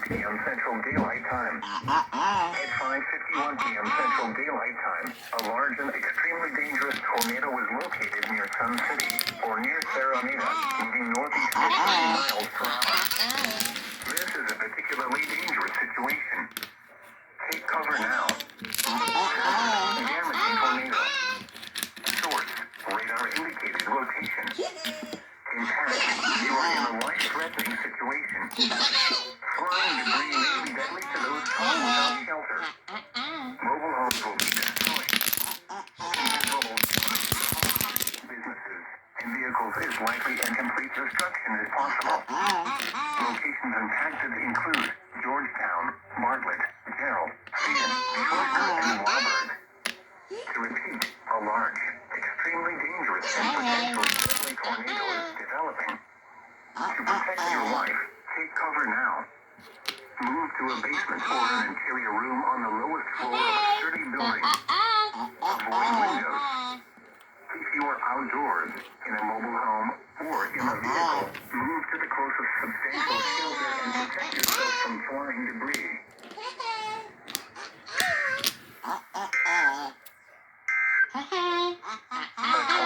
p.m. Central Daylight Time. At 5:51 p.m. Central Daylight Time, a large and extremely dangerous tornado was located near Sun City, or near Saranita, moving northeast at 30 miles per hour. This is a particularly dangerous situation. Take cover now. Damaging tornado. Source, radar indicated rotation. Impact, you are in a life-threatening situation. Flying debris may be deadly to those caught without shelter. Mobile homes will be destroyed. Businesses and vehicles is likely and complete destruction is possible. Locations impacted include Georgetown, Bartlett, Gerald, Seton, Schleicher, and Wahlberg. To repeat, a large, extremely dangerous and potentially deadly tornado is developing. To protect your life, take cover now. Move to a basement or an interior room on the lowest floor of a sturdy building. Avoid windows. If you are outdoors, in a mobile home, or in a vehicle,